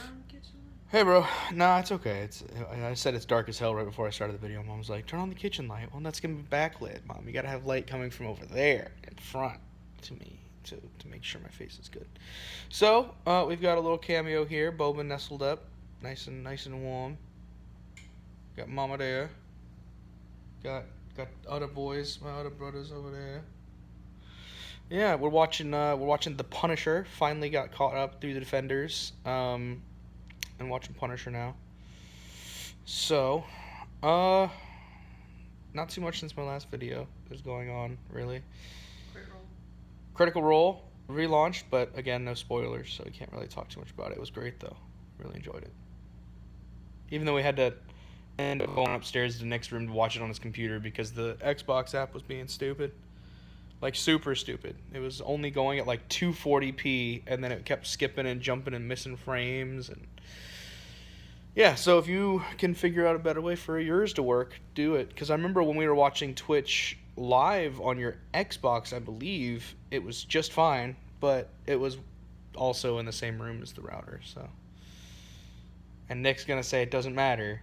on the kitchen light? Hey, bro. Nah, it's okay. I said it's dark as hell right before I started the video. Mom was like, turn on the kitchen light. Well, that's going to be backlit, Mom. You got to have light coming from over there in front to me to make sure my face is good. So, we've got a little cameo here. Boba nestled up. Nice and warm. Got Mama there. Got other boys, my other brothers over there. Yeah, we're watching The Punisher. Finally got caught up through the Defenders. And watching Punisher now. So, not too much since my last video is going on, really. Critical Role relaunched, but again, no spoilers, so we can't really talk too much about it. It was great though. Really enjoyed it. Even though we had to end up going upstairs to the next room to watch it on his computer because the Xbox app was being stupid. Like super stupid. It was only going at like 240p and then it kept skipping and jumping and missing frames and yeah, so if you can figure out a better way for yours to work, do it. Because I remember when we were watching Twitch live on your Xbox, I believe, it was just fine, but it was also in the same room as the router, so. And Nick's going to say it doesn't matter,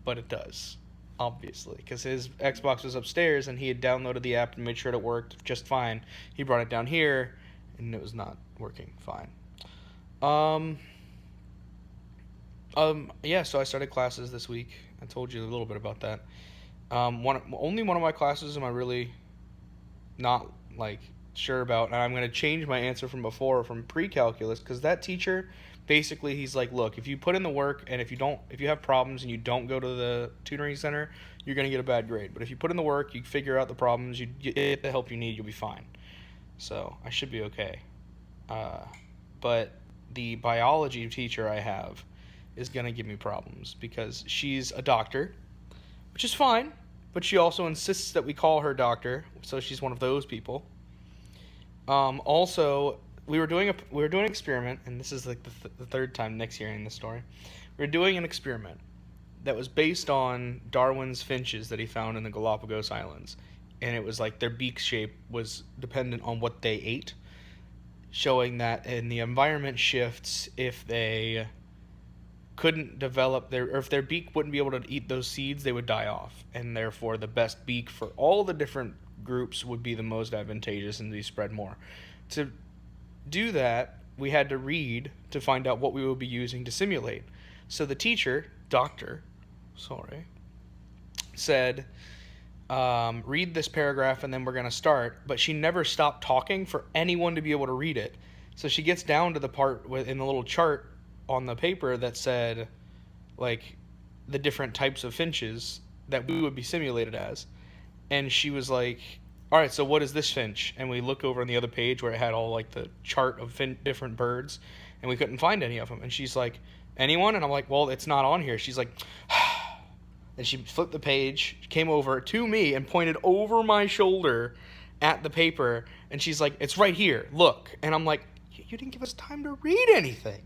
but it does, obviously, because his Xbox was upstairs and he had downloaded the app and made sure it worked just fine. He brought it down here, and it was not working fine. Yeah, so I started classes this week. I told you a little bit about that. Only one of my classes am I really not, like, sure about, and I'm going to change my answer from before, from pre-calculus, because that teacher, basically, he's like, look, if you put in the work, and if you have problems and you don't go to the tutoring center, you're going to get a bad grade. But if you put in the work, you figure out the problems, you get the help you need, you'll be fine. So, I should be okay. But the biology teacher I have is going to give me problems because she's a doctor, which is fine, but she also insists that we call her doctor, so she's one of those people. Also, we were doing an experiment, and this is like the third time Nick's hearing this story. We were doing an experiment that was based on Darwin's finches that he found in the Galapagos Islands, and it was like their beak shape was dependent on what they ate, showing that in the environment shifts if they couldn't develop or if their beak wouldn't be able to eat those seeds, they would die off, and therefore the best beak for all the different groups would be the most advantageous and be spread more. To do that, we had to read to find out what we would be using to simulate. So the teacher, said, read this paragraph and then we're going to start, but she never stopped talking for anyone to be able to read it. So she gets down to the part in the little chart on the paper that said, like, the different types of finches that we would be simulated as. And she was like, all right, so what is this finch? And we look over on the other page where it had all, like, the chart of different birds, and we couldn't find any of them. And she's like, anyone? And I'm like, well, it's not on here. She's like, and she flipped the page, came over to me, and pointed over my shoulder at the paper. And she's like, it's right here. Look. And I'm like, you didn't give us time to read anything.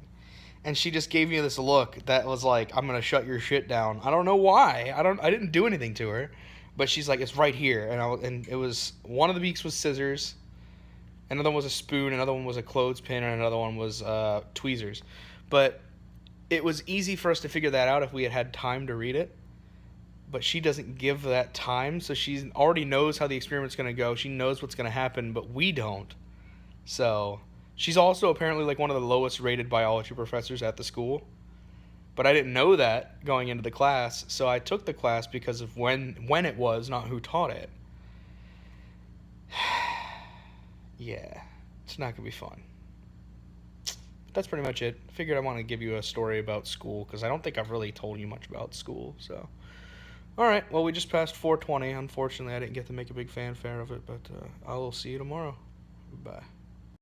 And she just gave me this look that was like, I'm going to shut your shit down. I don't know why. I didn't do anything to her. But she's like, it's right here. And it was, one of the beaks was scissors. Another one was a spoon. Another one was a clothespin. And another one was tweezers. But it was easy for us to figure that out if we had had time to read it. But she doesn't give that time. So she already knows how the experiment's going to go. She knows what's going to happen. But we don't. So she's also apparently like one of the lowest rated biology professors at the school. But I didn't know that going into the class, so I took the class because of when it was, not who taught it. Yeah, it's not going to be fun. That's pretty much it. Figured I want to give you a story about school, because I don't think I've really told you much about school, so. Alright, well, we just passed 420. Unfortunately, I didn't get to make a big fanfare of it, but I will see you tomorrow. Bye.